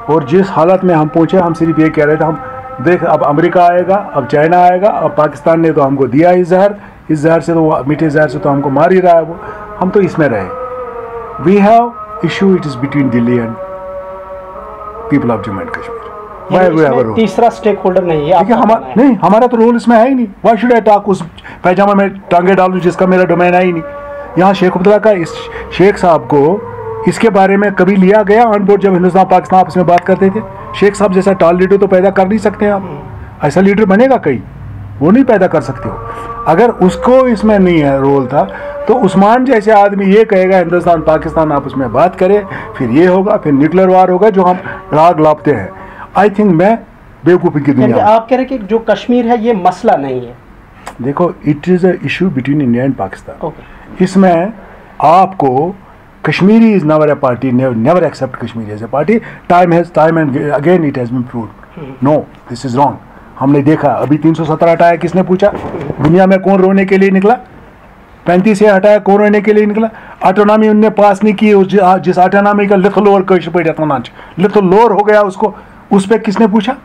और जिस हालत में हम पहुंचे, हम सिर्फ ये कह रहे थे, हम देख अब अमेरिका आएगा, अब चाइना आएगा, अब पाकिस्तान ने तो हमको दिया इस जहर से, तो मीठे जहर से तो हमको मार ही रहा है वो। हम तो इसमें रहे। We have issue, it is between Delhi and people of Jammu and Kashmir. तीसरा स्टेक होल्डर नहीं है, नहीं, हमारा तो रोल इसमें है ही नहीं। Why should I talk? उस पैजामा में टांगे डालूं जिसका मेरा डोमेन है ही नहीं। यहाँ शेख अब्दुल्ला का, इस शेख साहब को इसके बारे में कभी लिया गया ऑन बोर्ड? जब हिंदुस्तान पाकिस्तान आपस में बात करते थे, शेख साहब जैसा टाल लीडर तो पैदा कर नहीं सकते आप। ऐसा लीडर बनेगा कहीं? वो नहीं पैदा कर सकते हो। अगर उसको इसमें नहीं है रोल था, तो उस्मान जैसे आदमी ये कहेगा हिंदुस्तान पाकिस्तान आपस में बात करे, फिर ये होगा, फिर न्यूक्लियर वार होगा, जो हम राग लापते हैं। आई थिंक मैं बेवकूफ़ी की दुनिया। आप कह रहे हैं कि जो कश्मीर है ये मसला नहीं है? देखो, it is a issue between India and Pakistan. Okay. इसमें आपको Kashmiri is never a party, never accept Kashmiri as a party. Time and again it has been proved, no, this is wrong. हमने देखा, अभी 317 हटाया, किसने पूछा? दुनिया में कौन रोने के लिए निकला? 35 से हटाया, कौन रोने के लिए निकला? ऑटोनॉमी उनने पास नहीं की, जिस ऑटोनॉमी का लिथल लोअर लिथल लोअर हो गया, उसको उस पर किसने पूछा?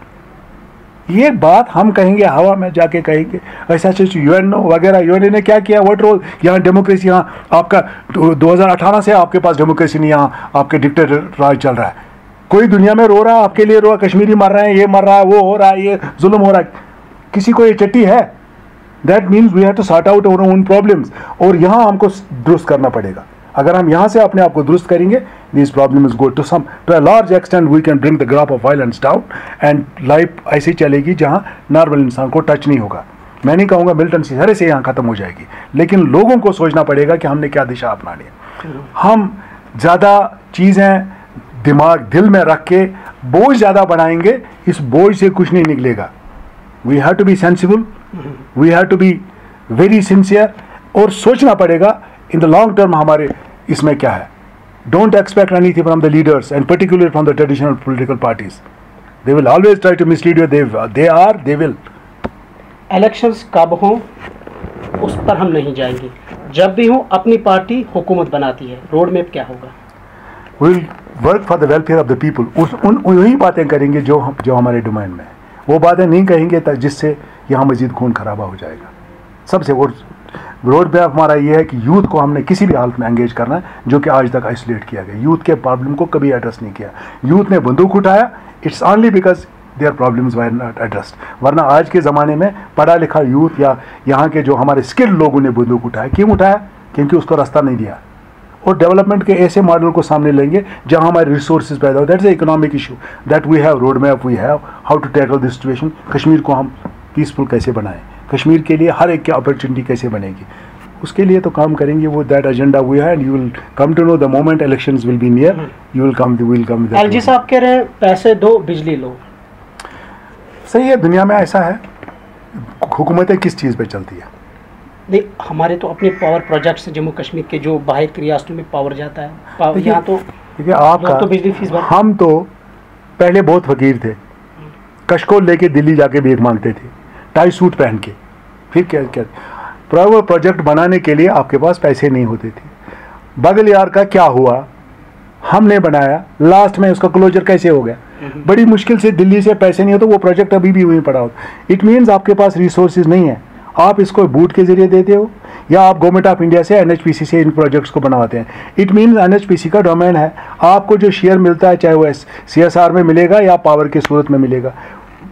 ये बात हम कहेंगे, हवा में जाके कहेंगे। ऐसा यूएनओ वगैरह, यूएनओ ने क्या किया? What role? यहाँ डेमोक्रेसी, यहाँ आपका 2018 से आपके पास डेमोक्रेसी नहीं, यहाँ आपके डिक्टेटर राज चल रहा है। कोई दुनिया में रो रहा है आपके लिए? रो रहा, कश्मीरी मर रहे हैं, ये मर रहा है, वो हो रहा है, ये जुल्म हो रहा है। किसी को ये चट्टी है? That means we have to sort out our own problems, और यहाँ हमको दुरुस्त करना पड़ेगा। अगर हम यहाँ से अपने आप को दुरुस्त करेंगे, these problems go to a large extent we can bring the graph of violence down, and life ऐसी चलेगी जहाँ नॉर्मल इंसान को टच नहीं होगा। मैं नहीं कहूँगा मिलिटेंसी सारे से यहाँ ख़त्म हो जाएगी, लेकिन लोगों को सोचना पड़ेगा कि हमने क्या दिशा अपनानी है। हम ज़्यादा चीज़ें दिल में रख के बोझ ज़्यादा बनाएंगे, इस बोझ से कुछ नहीं निकलेगा। We have to be sensible, we have to be very sincere, और सोचना पड़ेगा इन द लॉन्ग टर्म हमारे इसमें क्या है। Don't expect anything from the leaders, and particularly from the traditional political parties. They will always try to mislead you. They will. Elections कब हों उस पर हम नहीं जाएंगे। जब भी हो, अपनी पार्टी हुकूमत बनाती है, रोड मैप क्या होगा? We'll work for the welfare of the people. वही बातें करेंगे जो हमारे डोमेन में है। वो बातें नहीं कहेंगे जिससे यहाँ मजीद खून खराबा हो जाएगा। सबसे और रोड मैप हमारा ये है कि यूथ को हमने किसी भी हालत में एंगेज करना है, जो कि आज तक आइसोलेट किया गया। यूथ के प्रॉब्लम को कभी एड्रेस नहीं किया। यूथ ने बंदूक उठाया, it's only because their problems were not addressed. वरना आज के ज़माने में पढ़ा लिखा यूथ या यहाँ के जो हमारे स्किल्ड लोगों ने बंदूक उठाया। क्यों उठाया? क्योंकि उसको रास्ता नहीं दिया। और डेवलपमेंट के ऐसे मॉडल को सामने लेंगे जहाँ हमारे रिसोर्सेज पैदा हो। That is economic issue that we have, road map we have, how to tackle this situation. Kashmir को हम पीसफुल कैसे बनाएं, कश्मीर के लिए हर एक की अपॉर्चुनिटी कैसे बनेगी, उसके लिए तो काम करेंगे। वो दैट एजेंडा वी है, and you will come to know the moment elections will be near, you will come. LG साहब कह रहे हैं पैसे दो बिजली लो। सही है, दुनिया में ऐसा है। हुकूमतें किस चीज़ पे चलती है? नहीं, हमारे तो अपने पावर प्रोजेक्ट्स जम्मू कश्मीर के, जो बाहर की रियासतों में पावर जाता है, यहाँ तो देखिए आपका तो बिजली फीस भर। हम तो पहले बहुत फकीर थे, कशकोल लेके दिल्ली जाके भीख मांगते थे, टाई सूट पहन के। फिर क्या प्रोजेक्ट बनाने के लिए आपके पास पैसे नहीं होते थे। बगल यार का क्या हुआ, हमने बनाया, लास्ट में उसका क्लोजर कैसे हो गया? बड़ी मुश्किल से दिल्ली से पैसे नहीं हो तो वो प्रोजेक्ट अभी भी वहीं पड़ा हो। इट मीन्स आपके पास रिसोर्सेज नहीं है, आप इसको बूट के जरिए देते हो या आप गवर्नमेंट ऑफ इंडिया से एनएचपीसी से इन प्रोजेक्ट्स को बनवाते हैं। इट मीन्स एनएचपीसी का डोमेन है, आपको जो शेयर मिलता है चाहे वो सीएसआर में मिलेगा या पावर की सूरत में मिलेगा,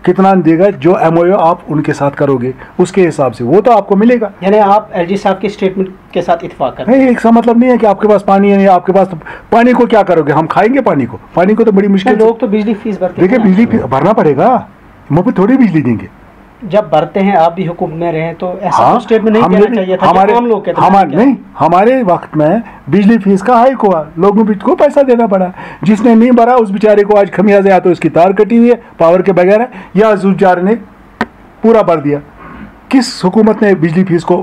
कितना देगा, जो एमओयू आप उनके साथ करोगे उसके हिसाब से वो तो आपको मिलेगा। यानी आप एलजी साहब के स्टेटमेंट के साथ इत्तेफाक करते हैं? नहीं, इसका मतलब नहीं है कि आपके पास पानी है या आपके पास पानी को क्या करोगे, हम खाएंगे पानी को तो बड़ी मुश्किल। लोग तो बिजली फीस भरते हैं। देखिए बिजली भरना पड़ेगा, मुफ्त थोड़ी बिजली देंगे। जब भरते हैं, आप भी हुकूमत में रहे तो ऐसा तो स्टेटमेंट नहीं देना चाहिए था। हमारे वक्त में बिजली फीस का हाइक हुआ, लोगों को पैसा देना पड़ा, जिसने नहीं भरा उस बेचारे को आज खमियाजा या तो उसकी तार कटी हुई है पावर के बगैर है या उस बेचारे ने पूरा भर दिया। किस हुकूमत ने बिजली फीस को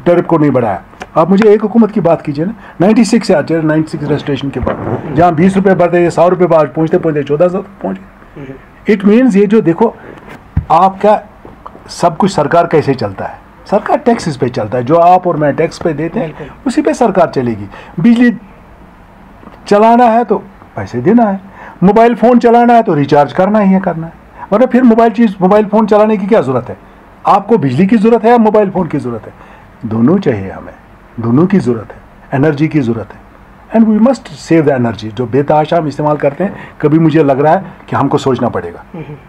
टैरिफ को नहीं बढ़ाया? आप मुझे एक हुकूमत की बात कीजिए ना, 96 से आज 96 रजिस्ट्रेशन के बाद जहाँ 20 रुपये भरते 100 रुपये बाद पहुँचते 1400 पहुँचे। इट मीन्स ये जो देखो आपका सब कुछ सरकार कैसे चलता है, सरकार टैक्सेस पे चलता है, जो आप और मैं टैक्स पे देते हैं उसी पे सरकार चलेगी। बिजली चलाना है तो पैसे देना है, मोबाइल फ़ोन चलाना है तो रिचार्ज करना ही है, करना है, वरना फिर मोबाइल फ़ोन चलाने की क्या ज़रूरत है? आपको बिजली की ज़रूरत है या मोबाइल फ़ोन की ज़रूरत है? दोनों चाहिए हमें, दोनों की ज़रूरत है, एनर्जी की ज़रूरत है। And we must save the energy. जो बेतहाशा हम इस्तेमाल करते हैं, कभी मुझे लग रहा है कि हमको सोचना पड़ेगा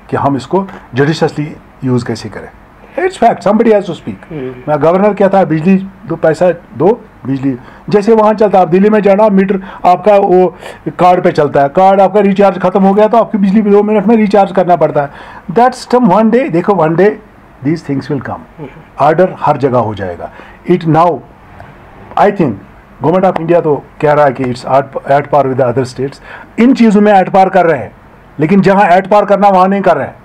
कि हम इसको जुडिशसली यूज़ कैसे करें। It's fact, somebody has to speak. मैं गवर्नर क्या था, बिजली दो, पैसा दो, बिजली जैसे वहाँ चलता है। आप दिल्ली में जाना, मीटर आपका वो कार्ड पे चलता है, कार्ड आपका रिचार्ज खत्म हो गया तो आपकी बिजली 2 मिनट में रिचार्ज करना पड़ता है। दैट सिस्टम वन डे, देखो one day these things will come, order हर जगह हो जाएगा। It now I think government of India तो कह रहा है कि it's at par with other states. इन चीज़ों में एट पार कर रहे हैं, लेकिन जहां एट पार करना वहां नहीं कर रहे हैं।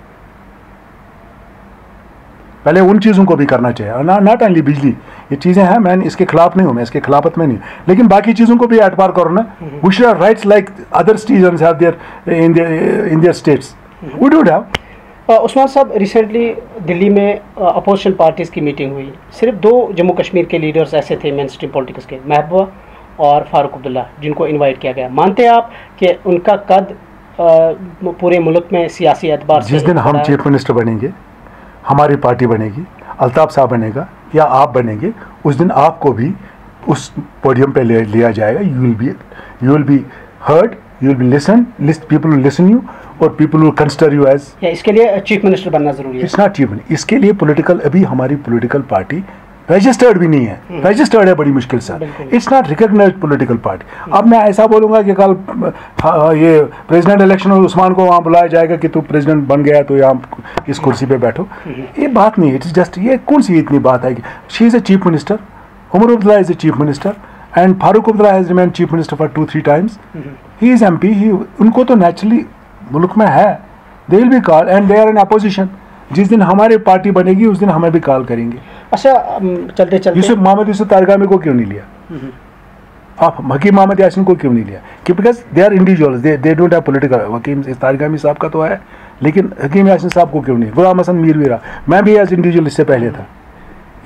पहले उन चीज़ों को भी करना चाहिए, नॉट ओनली बिजली, ये चीज़ें हैं, मैं इसके खिलाफ नहीं हूँ, मैं इसके खिलाफत में नहीं हूँ, लेकिन बाकी चीज़ों को भी एट पार करो ना। We should have rights like other citizens have there in their states, we do have. Usman sahab, recently Delhi में अपोजिशन पार्टीज़ की मीटिंग हुई, सिर्फ 2 जम्मू कश्मीर के लीडर्स ऐसे थे मेन स्ट्रीम पॉलिटिक्स के, महबूबा और फारूक अब्दुल्ला, जिनको इनवाइट किया गया। मानते हैं आप कि उनका कद पूरे मुल्क में सियासी एतबार से, जिस दिन हम चीफ मिनिस्टर बनेंगे, हमारी पार्टी बनेगी, अल्ताफ साहब बनेगा या आप बनेंगे, उस दिन आपको भी उस पोडियम पे लिया जाएगा। You will be heard, you will be listen, people will listen you और people will consider you as. इसके लिए चीफ मिनिस्टर बनना जरूरी है? इट्स नॉट चीफ मिनिस्टर, इसके लिए पॉलिटिकल, अभी हमारी पॉलिटिकल पार्टी रजिस्टर्ड भी नहीं है, रजिस्टर्ड है बड़ी मुश्किल से। It's not recognised political party. अब मैं ऐसा बोलूँगा कि कल ये प्रेसिडेंट इलेक्शन में उस्मान को वहाँ बुलाया जाएगा कि तू प्रेसिडेंट बन गया तो यहाँ इस कुर्सी पे बैठो, ये बात नहीं है। इट्स जस्ट, ये कौन सी इतनी बात है कि she is a chief minister, Omar Abdullah is a chief minister and Farooq Abdullah has remain chief minister for 2-3 times. He is MP, उनको तो नेचुरली मुल्क में है, they will be call and they are in opposition. जिस दिन हमारी पार्टी बनेगी उस दिन हमें भी कॉल करेंगे। अच्छा, चलते चलते मोहम्मद यूसुफ तारगामी को क्यों नहीं लिया? आप हकीम मोहम्मद यासीन को क्यों नहीं लिया? कि because they are individuals, they don't have political. Hakim Tarigami sahab का तो है, लेकिन हकीम यासीन साहब को क्यों नहीं? गुलाम हसन मीर वीरा, मैं भी एज इंडिविजुअल इससे पहले था।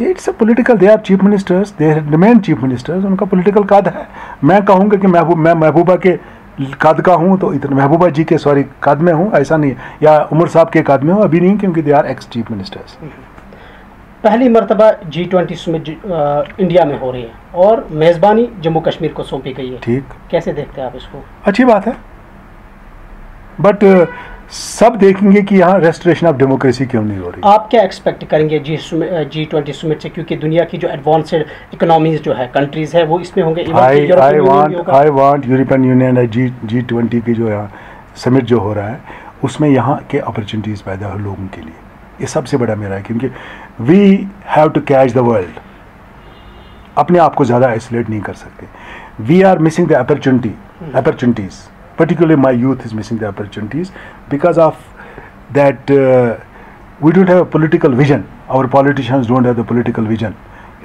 It's a political, they are chief ministers, they remain chief ministers, उनका पॉलिटिकल कद है। मैं कहूँगा कि मैं महबूबा के कद का हूँ तो इतना, महबूबा जी के कद में हूँ, ऐसा नहीं है, या उमर साहब के कद में हूँ, अभी नहीं, क्योंकि they are ex chief ministers. पहली मरतबा G20 समिट इंडिया में हो रही है और मेज़बानी जम्मू कश्मीर को सौंपी गई है। ठीक, कैसे देखते हैं आप इसको? अच्छी बात है, बट सब देखेंगे कि यहाँ रेस्टोरेशन ऑफ डेमोक्रेसी क्यों नहीं हो रही। आप क्या एक्सपेक्ट करेंगे G20 समिट से, क्योंकि दुनिया की जो एडवांस्ड इकोनॉमीज जो है, कंट्रीज है, वो इसमें होंगे। I want European union G20 की जो यहाँ समिट जो हो रहा है, उसमें यहाँ के अपॉर्चुनिटीज़ पैदा हो लोगों के लिए, ये सबसे बड़ा मेरा है। क्योंकि we have to catch the world, अपने आप को ज़्यादा आइसोलेट नहीं कर सकते। We are missing the opportunities, particularly my youth is missing the opportunities because of that we don't have a political vision, our politicians don't have the political vision,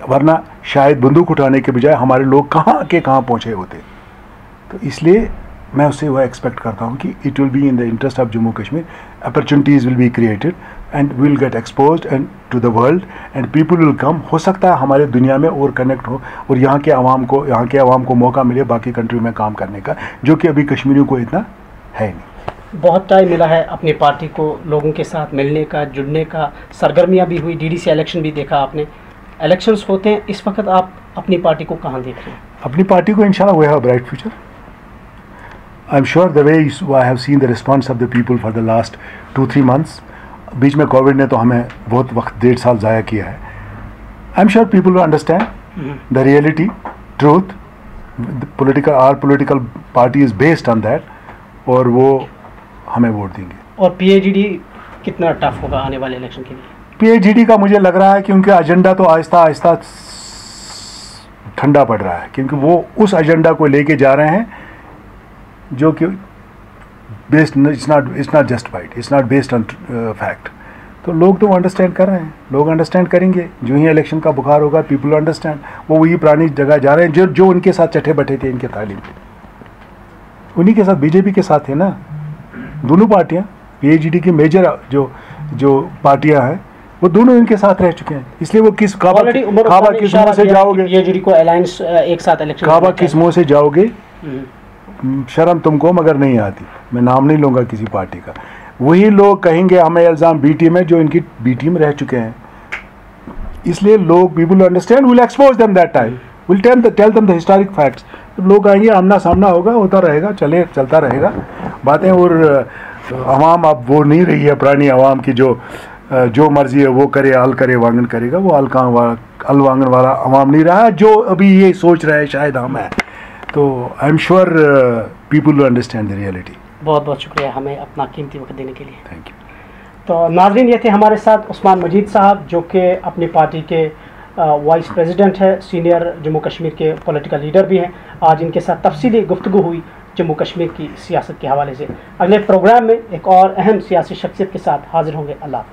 वरना शायद बंदूक उठाने के बजाय हमारे लोग कहाँ के कहाँ पहुँचे होते। तो इसलिए मैं उससे वह एक्सपेक्ट करता हूँ कि it will be in the interest of Jammu Kashmir, opportunities will be created and will get exposed and to the world and people will come. हो सकता है हमारे दुनिया में और कनेक्ट हो और यहाँ के आवाम को मौका मिले बाकी कंट्री में काम करने का, जो कि अभी कश्मीरियों को इतना है नहीं. बहुत टाइम मिला है अपनी पार्टी को लोगों के साथ मिलने का, जुड़ने का, सरगर्मियाँ भी हुई, DDC इलेक्शन भी देखा आपने. इलेक्शंस होते हैं, इस वक्त आप अपनी पार्टी को कहाँ देख रहे हैं? अपनी पार्टी को इंशाल्लाह we have a bright future. I am sure the way I have seen the response of the people for the last 2-3 months. बीच में कोविड ने तो हमें बहुत वक्त 1.5 साल ज़ाया किया है. I am sure people will understand the reality, truth. Our political party is based on that और वो हमें वोट देंगे. और PAGD कितना टफ होगा आने वाले इलेक्शन के लिए? PAGD का मुझे लग रहा है कि उनका एजेंडा तो आहिस्ता आहिस्ता ठंडा पड़ रहा है, क्योंकि वो उस एजेंडा को लेके जा रहे हैं जो कि based, it's not justified, it's not based on fact. तो लोग तो अंडरस्टैंड कर रहे हैं, लोग अंडरस्टैंड करेंगे. जो ही इलेक्शन का बुखार होगा पीपल अंडरस्टैंड. वो वही पुरानी जगह जा रहे हैं जो उनके साथ चट्टे बटे थे इनके तालीम, उन्हीं के साथ BJP के साथ है ना. दोनों पार्टियां PAGD की मेजर जो पार्टियां हैं वो दोनों इनके साथ रह चुके हैं. इसलिए वो खाबा किस मुंह से जाओगे, PAGD को अलायंस एक साथ इलेक्शन, खाबा किस मुंह से जाओगे. शर्म तुमको मगर नहीं आती. मैं नाम नहीं लूँगा किसी पार्टी का. वही लोग कहेंगे हमें इल्ज़ाम B टीम है जो इनकी B टीम रह चुके हैं. इसलिए लोग, people understand, will expose them that time, will tell them the historic facts. लोग आएंगे, आमना सामना होगा, होता रहेगा, चलता रहेगा बातें. और अवाम अब वो नहीं रही है पुरानी अवाम की जो मर्जी है वो करे, हल करे, वांगन करेगा. वो अल वांगन वाला अवाम नहीं रहा जो अभी ये सोच रहा है शायद हम है. तो आई am sure people will understand the reality. बहुत बहुत शुक्रिया हमें अपना कीमती वक्त देने के लिए. Thank you. तो नाज़रीन, ये थे हमारे साथ उस्मान मजीद साहब, जो कि अपनी पार्टी के वाइस प्रेसिडेंट है, सीनियर जम्मू कश्मीर के पॉलिटिकल लीडर भी हैं. आज इनके साथ तफसीली गुफ्तगू हुई जम्मू कश्मीर की सियासत के हवाले से. अगले प्रोग्राम में एक और अहम सियासी शख्सियत के साथ हाजिर होंगे. अल्लाह हाफ़िज़.